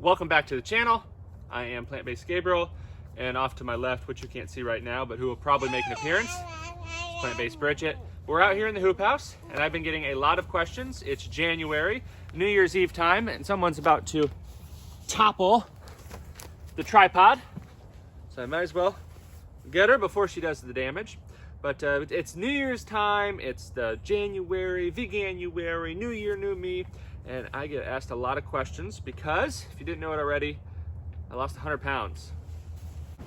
Welcome back to the channel. I am Plant-Based Gabriel, and off to my left, which you can't see right now, but who will probably make an appearance, is Plant-Based Bridget. We're out here in the hoop house, and I've been getting a lot of questions. It's January, New Year's Eve time, and someone's about to topple the tripod, so I might as well get her before she does the damage. But it's New Year's time, it's the January, Veganuary, New Year, New Me, and I get asked a lot of questions because, if you didn't know it already, I lost 100 pounds.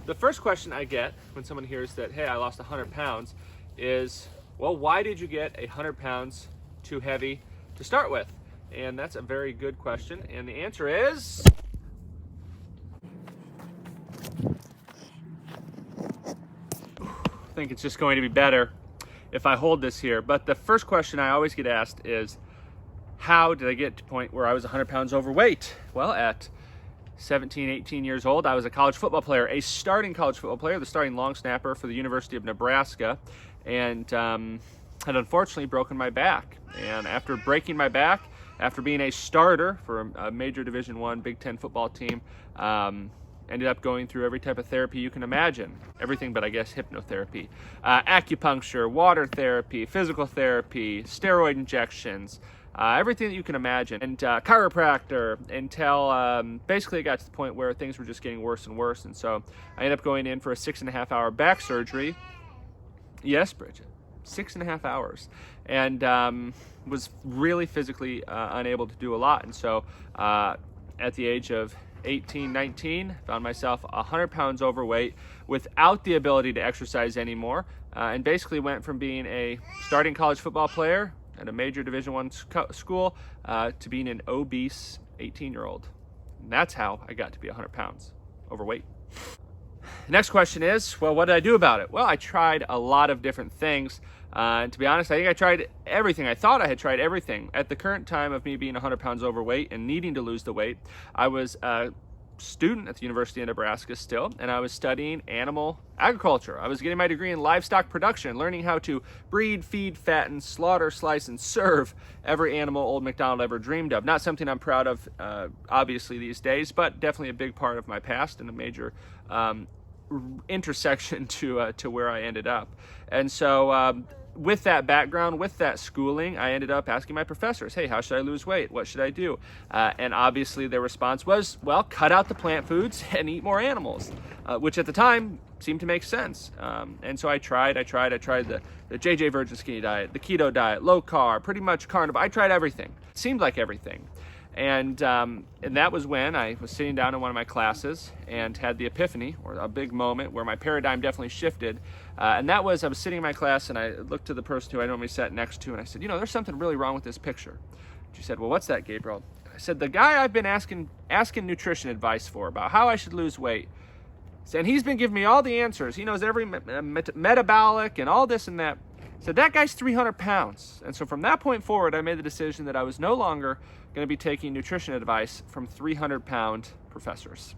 The first question I get when someone hears that, hey, I lost 100 pounds, is, well, why did you get 100 pounds too heavy to start with? And that's a very good question, and the answer is... I think it's just going to be better if I hold this here. But the first question I always get asked is, how did I get to the point where I was 100 pounds overweight? Well, at 17, 18 years old, I was a college football player, a starting college football player, the starting long snapper for the University of Nebraska, and had unfortunately broken my back. And after breaking my back, after being a starter for a major Division I Big Ten football team, ended up going through every type of therapy you can imagine. Everything but, I guess, hypnotherapy. Acupuncture, water therapy, physical therapy, steroid injections, everything that you can imagine. And chiropractor until basically it got to the point where things were just getting worse and worse. And so I ended up going in for a 6.5-hour back surgery. Yes, Bridget, 6.5 hours. And was really physically unable to do a lot. And so at the age of 18, 19, found myself 100 pounds overweight without the ability to exercise anymore, and basically went from being a starting college football player at a major Division I school to being an obese 18-year-old. And that's how I got to be 100 pounds overweight. Next question is, well, what did I do about it? Well, I tried a lot of different things. And to be honest, I think I tried everything. I thought I had tried everything. At the current time of me being 100 pounds overweight and needing to lose the weight, I was a student at the University of Nebraska still, and I was studying animal agriculture. I was getting my degree in livestock production, learning how to breed, feed, fatten, slaughter, slice, and serve every animal Old MacDonald ever dreamed of. Not something I'm proud of, obviously, these days, but definitely a big part of my past and a major intersection to where I ended up. And so with that background, with that schooling, I ended up asking my professors, hey, how should I lose weight? What should I do? And obviously their response was, well, cut out the plant foods and eat more animals, which at the time seemed to make sense. And so I tried the JJ Virgin Skinny Diet, the keto diet, low carb, pretty much carnivore. I tried everything. It seemed like everything. And that was when I was sitting down in one of my classes and had the epiphany, or a big moment where my paradigm definitely shifted. And that was, I was sitting in my class and I looked to the person who I normally sat next to and I said, you know, there's something really wrong with this picture. She said, well, what's that, Gabriel? I said, the guy I've been asking nutrition advice for about how I should lose weight. And he's been giving me all the answers. He knows every metabolic and all this and that. So that guy's 300 pounds. And so from that point forward, I made the decision that I was no longer going to be taking nutrition advice from 300-pound professors.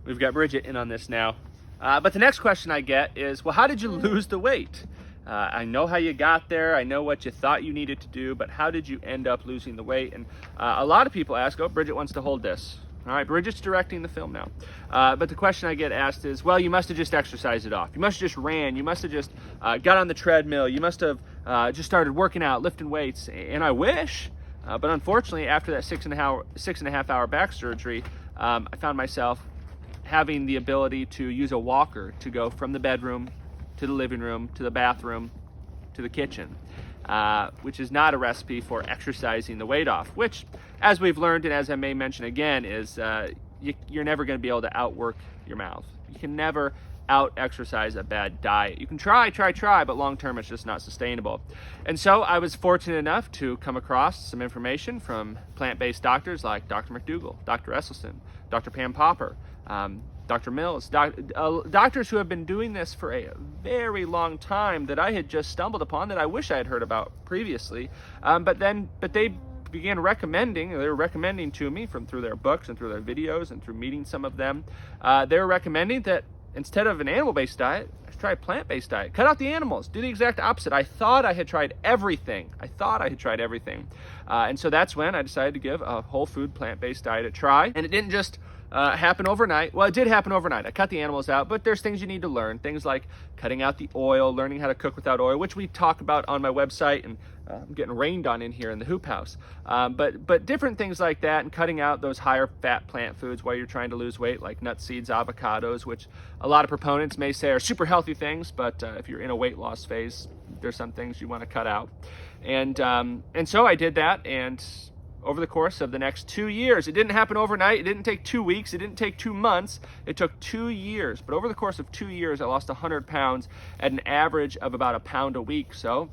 We've got Bridget in on this now. But the next question I get is, well, how did you lose the weight? I know how you got there. I know what you thought you needed to do, but how did you end up losing the weight? And a lot of people ask, oh, Bridget wants to hold this. All right, Bridget's directing the film now. But the question I get asked is, well, you must have just exercised it off. You must have just ran. You must have just got on the treadmill. You must have just started working out, lifting weights. And I wish, but unfortunately, after that 6.5-hour back surgery, I found myself having the ability to use a walker to go from the bedroom to the living room to the bathroom to the kitchen. Which is not a recipe for exercising the weight off, which, as we've learned, and as I may mention again, is you're never going to be able to outwork your mouth. You can never out-exercise a bad diet. You can try, but long-term it's just not sustainable. And so I was fortunate enough to come across some information from plant-based doctors like Dr. McDougall, Dr. Esselstyn, Dr. Pam Popper, Dr. Mills, doctors who have been doing this for a very long time that I had just stumbled upon, that I wish I had heard about previously. But they began recommending, they were recommending to me through their books and through their videos and through meeting some of them, they were recommending that instead of an animal-based diet, I should try a plant-based diet. Cut out the animals, do the exact opposite. I thought I had tried everything. And so that's when I decided to give a whole food plant-based diet a try. And it didn't just happen overnight. Well, it did happen overnight. I cut the animals out, but there's things you need to learn. Things like cutting out the oil, learning how to cook without oil, which we talk about on my website, and I'm getting rained on in here in the hoop house. But different things like that, and cutting out those higher fat plant foods while you're trying to lose weight, like nuts, seeds, avocados, which a lot of proponents may say are super healthy things, but if you're in a weight loss phase, there's some things you want to cut out. And so I did that, and over the course of the next 2 years, it didn't happen overnight. It didn't take 2 weeks. It didn't take 2 months. It took 2 years. But over the course of 2 years, I lost 100 pounds at an average of about a pound a week. So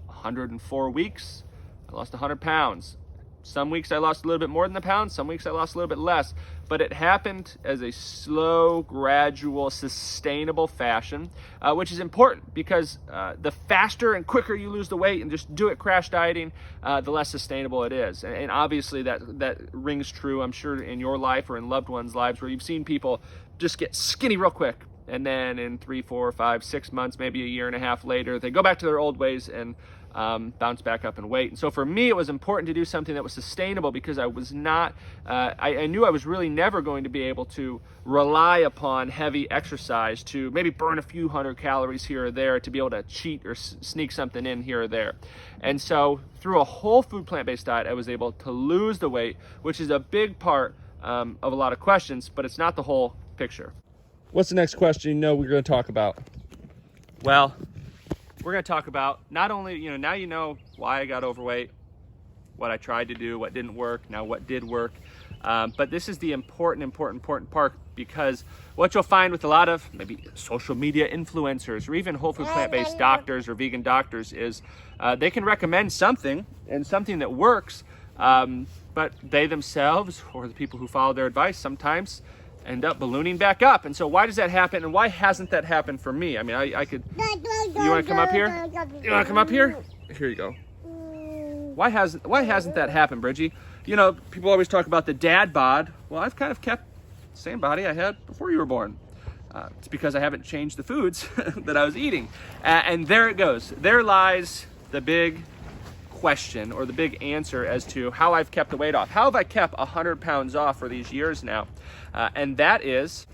104 weeks, I lost 100 pounds. Some weeks I lost a little bit more than a pound. Some weeks I lost a little bit less. But it happened as a slow, gradual, sustainable fashion, which is important because the faster and quicker you lose the weight and just do it crash dieting, the less sustainable it is. And obviously that rings true, I'm sure, in your life or in loved ones' lives, where you've seen people just get skinny real quick. And then in 3, 4, 5, 6 months, maybe a year and a half later, they go back to their old ways and bounce back up in weight. And so for me, it was important to do something that was sustainable because I was not, I knew I was really never going to be able to rely upon heavy exercise to maybe burn a few hundred calories here or there to be able to cheat or sneak something in here or there. And so through a whole food plant-based diet, I was able to lose the weight, which is a big part of a lot of questions, but it's not the whole picture. What's the next question we're going to talk about? Well, we're going to talk about not only, now you know why I got overweight, what I tried to do, what didn't work, now what did work. But this is the important part, because what you'll find with a lot of maybe social media influencers or even whole food plant-based doctors or vegan doctors is they can recommend something and something that works, but they themselves or the people who follow their advice sometimes end up ballooning back up. And so why does that happen, and why hasn't that happened for me? I mean, I could, you want to come up here? You want to come up here? Here you go. Why hasn't that happened, Bridgie? People always talk about the dad bod. Well, I've kind of kept the same body I had before you were born. It's because I haven't changed the foods that I was eating. And there it goes. There lies the big question, or the big answer as to how I've kept the weight off. How have I kept 100 pounds off for these years now? And that is,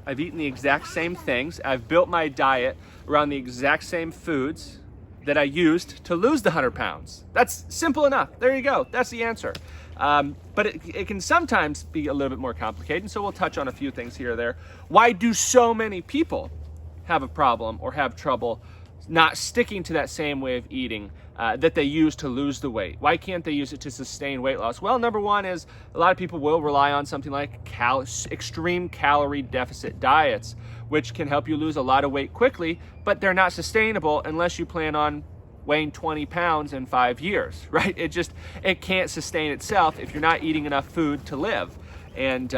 I've eaten the exact same things. I've built my diet around the exact same foods that I used to lose the 100 pounds. That's simple enough. There you go. That's the answer. But it can sometimes be a little bit more complicated, and so we'll touch on a few things here or there. Why do so many people have a problem or have trouble not sticking to that same way of eating that they use to lose the weight? Why can't they use it to sustain weight loss? Well, number one is a lot of people will rely on something like extreme calorie deficit diets, which can help you lose a lot of weight quickly, but they're not sustainable unless you plan on weighing 20 pounds in 5 years, right? It can't sustain itself if you're not eating enough food to live. And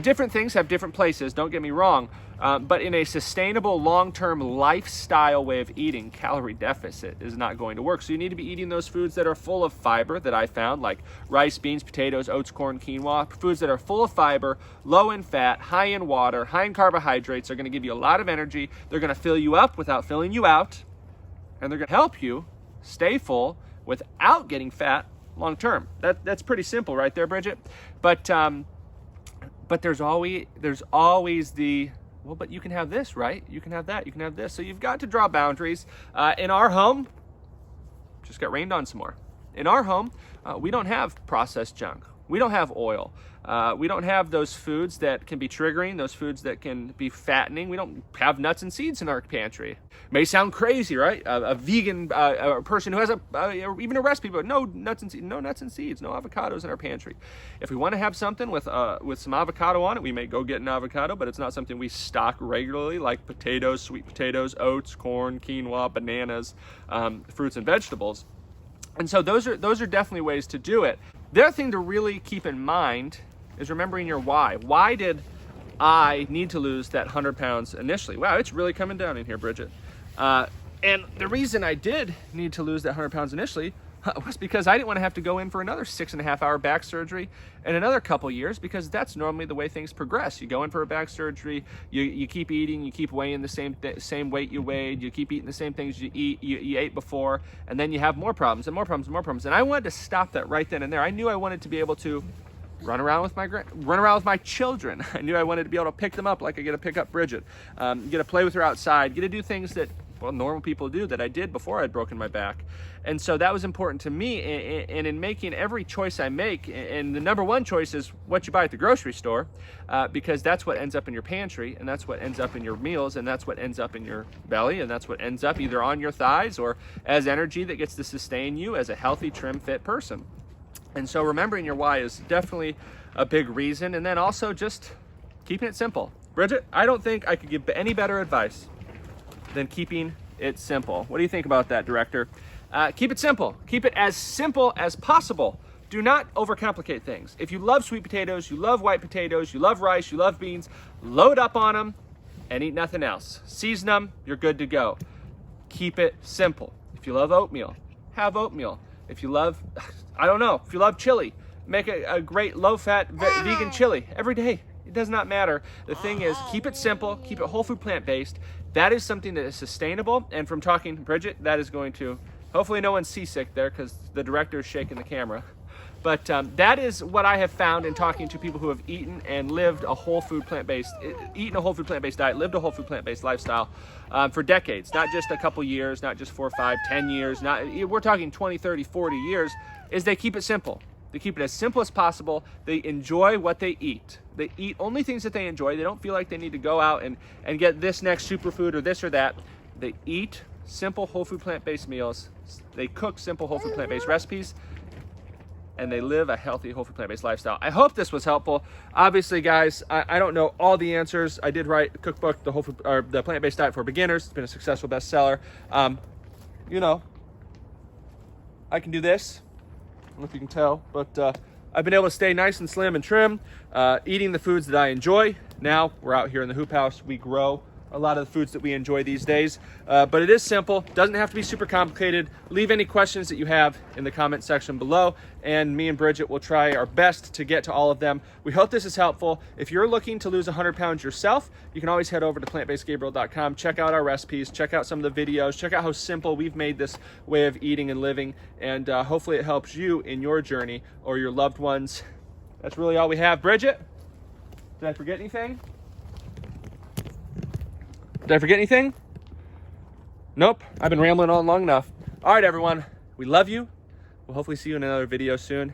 different things have different places, don't get me wrong, but in a sustainable long-term lifestyle way of eating, calorie deficit is not going to work. So you need to be eating those foods that are full of fiber that I found, like rice, beans, potatoes, oats, corn, quinoa. Foods that are full of fiber, low in fat, high in water, high in carbohydrates. Are going to give you a lot of energy. They're going to fill you up without filling you out, and they're going to help you stay full without getting fat long term. That's pretty simple right there, Bridget. But there's always the, well, but you can have this, right? You can have that, you can have this. So you've got to draw boundaries. In our home, just got rained on some more. In our home, we don't have processed junk. We don't have oil. We don't have those foods that can be triggering, those foods that can be fattening. We don't have nuts and seeds in our pantry. May sound crazy, right? A vegan a person who has even a recipe, but no nuts and seeds, no avocados in our pantry. If we want to have something with some avocado on it, we may go get an avocado, but it's not something we stock regularly, like potatoes, sweet potatoes, oats, corn, quinoa, bananas, fruits and vegetables. And so those are definitely ways to do it. The other thing to really keep in mind is remembering your why. Why did I need to lose that 100 pounds initially? Wow, it's really coming down in here, Bridget. And the reason I did need to lose that 100 pounds initially was because I didn't want to have to go in for another 6.5-hour back surgery in another couple years, because that's normally the way things progress. You go in for a back surgery, you keep eating, you keep weighing the same weight you weighed, you keep eating the same things you ate before, and then you have more problems and more problems and more problems. And I wanted to stop that right then and there. I knew I wanted to be able to run around with my children. I knew I wanted to be able to pick them up like I get to pick up Bridget, get to play with her outside, get to do things that, well, normal people do, that I did before I'd broken my back. And so that was important to me. And in making every choice I make, and the number one choice is what you buy at the grocery store, because that's what ends up in your pantry, and that's what ends up in your meals, and that's what ends up in your belly, and that's what ends up either on your thighs or as energy that gets to sustain you as a healthy, trim, fit person. And so remembering your why is definitely a big reason. And then also just keeping it simple. Bridget, I don't think I could give any better advice than keeping it simple. What do you think about that, director? Keep it simple. Keep it as simple as possible. Do not overcomplicate things. If you love sweet potatoes, you love white potatoes, you love rice, you love beans, load up on them and eat nothing else. Season them, you're good to go. Keep it simple. If you love oatmeal, have oatmeal. If you love, I don't know, if you love chili, make a great low-fat vegan chili every day. It does not matter. The thing is, keep it simple, keep it whole food plant-based. That is something that is sustainable. And from talking to Bridget, that is going to, hopefully no one's seasick there because the director is shaking the camera. But that is what I have found in talking to people who have eaten and lived a whole food plant-based, diet, lived a whole food plant-based lifestyle for decades, not just a couple years, not just 4, 5, 10 years, we're talking 20, 30, 40 years, is they keep it simple. They keep it as simple as possible. They enjoy what they eat. They eat only things that they enjoy. They don't feel like they need to go out and get this next superfood or this or that. They eat simple whole food plant-based meals. They cook simple whole food plant-based recipes, and they live a healthy whole food plant-based lifestyle. I hope this was helpful. Obviously, guys, I don't know all the answers. I did write a cookbook, the Plant-Based Diet for Beginners. It's been a successful bestseller. You know, I can do this. I don't know if you can tell, but I've been able to stay nice and slim and trim, eating the foods that I enjoy. Now we're out here in the hoop house. We grow a lot of the foods that we enjoy these days, but it is simple. Doesn't have to be super complicated. Leave any questions that you have in the comment section below, and me and Bridget will try our best to get to all of them. We hope this is helpful. If you're looking to lose 100 pounds yourself, you can always head over to plantbasedgabriel.com, check out our recipes, check out some of the videos, check out how simple we've made this way of eating and living, and hopefully it helps you in your journey or your loved ones. That's really all we have. Bridget, did I forget anything? Did I forget anything? Nope, I've been rambling on long enough. All right, everyone, we love you. We'll hopefully see you in another video soon.